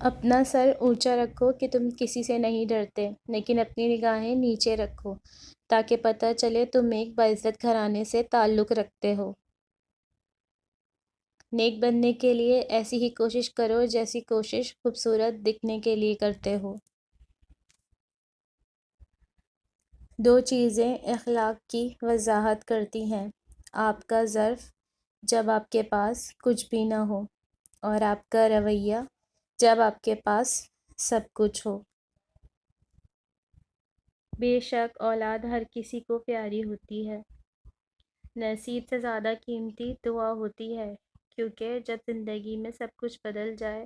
اپنا سر اونچا رکھو کہ تم کسی سے نہیں ڈرتے، لیکن اپنی نگاہیں نیچے رکھو تاکہ پتہ چلے تم ایک باعزت گھرانے سے تعلق رکھتے ہو۔ نیک بننے کے لیے ایسی ہی کوشش کرو جیسی کوشش خوبصورت دکھنے کے لیے کرتے ہو۔ دو چیزیں اخلاق کی وضاحت کرتی ہیں: آپ کا ظرف جب آپ کے پاس کچھ بھی نہ ہو، اور آپ کا رویہ جب آپ کے پاس سب کچھ ہو۔ بے شک اولاد ہر کسی کو پیاری ہوتی ہے۔ نصیب سے زیادہ قیمتی دعا ہوتی ہے، کیونکہ جب زندگی میں سب کچھ بدل جائے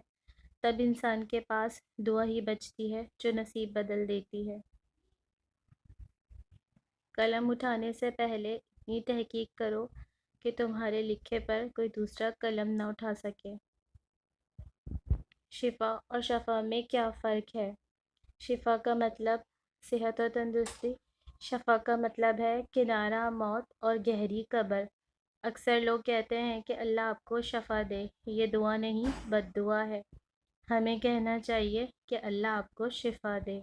تب انسان کے پاس دعا ہی بچتی ہے جو نصیب بدل دیتی ہے۔ قلم اٹھانے سے پہلے اتنی تحقیق کرو کہ تمہارے لکھے پر کوئی دوسرا قلم نہ اٹھا سکے۔ شفا اور شفا میں کیا فرق ہے؟ شفا کا مطلب صحت اور تندرستی، شفا کا مطلب ہے کنارہ موت اور گہری قبر۔ اکثر لوگ کہتے ہیں کہ اللہ آپ کو شفا دے، یہ دعا نہیں بد دعا ہے۔ ہمیں کہنا چاہیے کہ اللہ آپ کو شفا دے۔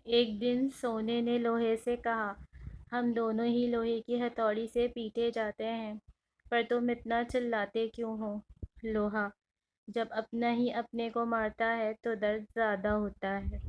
ایک دن سونے نے لوہے سے کہا، ہم دونوں ہی لوہے کی ہتھوڑی سے پیٹے جاتے ہیں، پر تم اتنا چلاتے کیوں ہو؟ لوہا: جب اپنا ہی اپنے کو مارتا ہے تو درد زیادہ ہوتا ہے۔